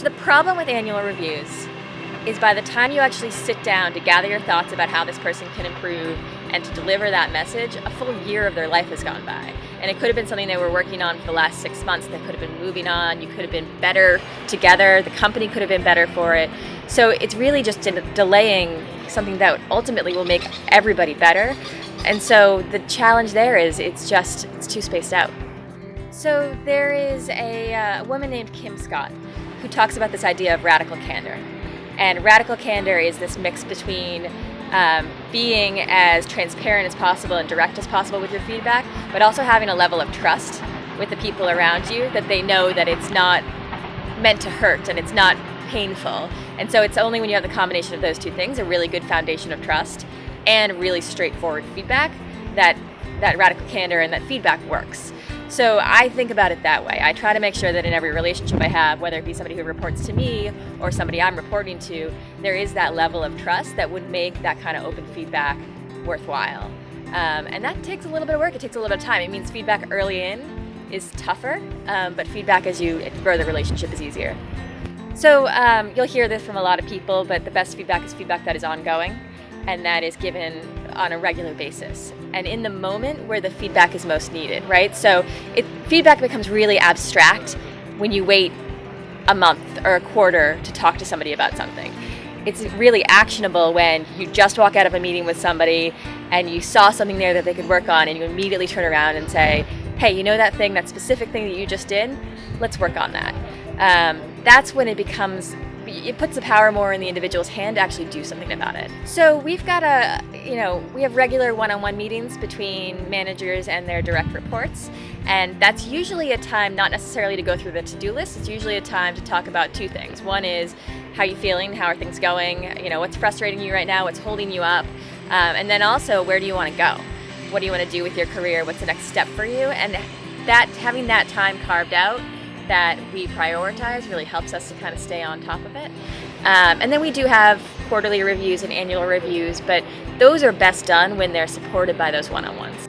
So the problem with annual reviews is by the time you actually sit down to gather your thoughts about how this person can improve and to deliver that message, a full year of their life has gone by. And it could have been something they were working on for the last 6 months. They could have been moving on. You could have been better together. The company could have been better for it. So it's really just delaying something that ultimately will make everybody better. And so the challenge there is it's too spaced out. So there is a woman named Kim Scott who talks about this idea of radical candor. And radical candor is this mix between being as transparent as possible and direct as possible with your feedback, but also having a level of trust with the people around you that they know that it's not meant to hurt and it's not painful. And so it's only when you have the combination of those two things, a really good foundation of trust and really straightforward feedback, that radical candor and that feedback works. So I think about it that way. I try to make sure that in every relationship I have, whether it be somebody who reports to me or somebody I'm reporting to, there is that level of trust that would make that kind of open feedback worthwhile. And that takes a little bit of work. It takes a little bit of time. It means feedback early in is tougher, but feedback as you grow the relationship is easier. So you'll hear this from a lot of people, but the best feedback is feedback that is ongoing and that is given on a regular basis and in the moment where the feedback is most needed, right? So feedback becomes really abstract when you wait a month or a quarter to talk to somebody about something. It's really actionable when you just walk out of a meeting with somebody and you saw something there that they could work on and you immediately turn around and say, hey, you know that thing, that specific thing that you just did? Let's work on that. That's when it puts the power more in the individual's hand to actually do something about it. So we've got we have regular one-on-one meetings between managers and their direct reports. And that's usually a time not necessarily to go through the to-do list. It's usually a time to talk about two things. One is how you feeling, how are things going, what's frustrating you right now, what's holding you up, and then also where do you want to go? What do you want to do with your career? What's the next step for you? And that having that time carved out that we prioritize really helps us to kind of stay on top of it. And then we do have quarterly reviews and annual reviews, but those are best done when they're supported by those one-on-ones.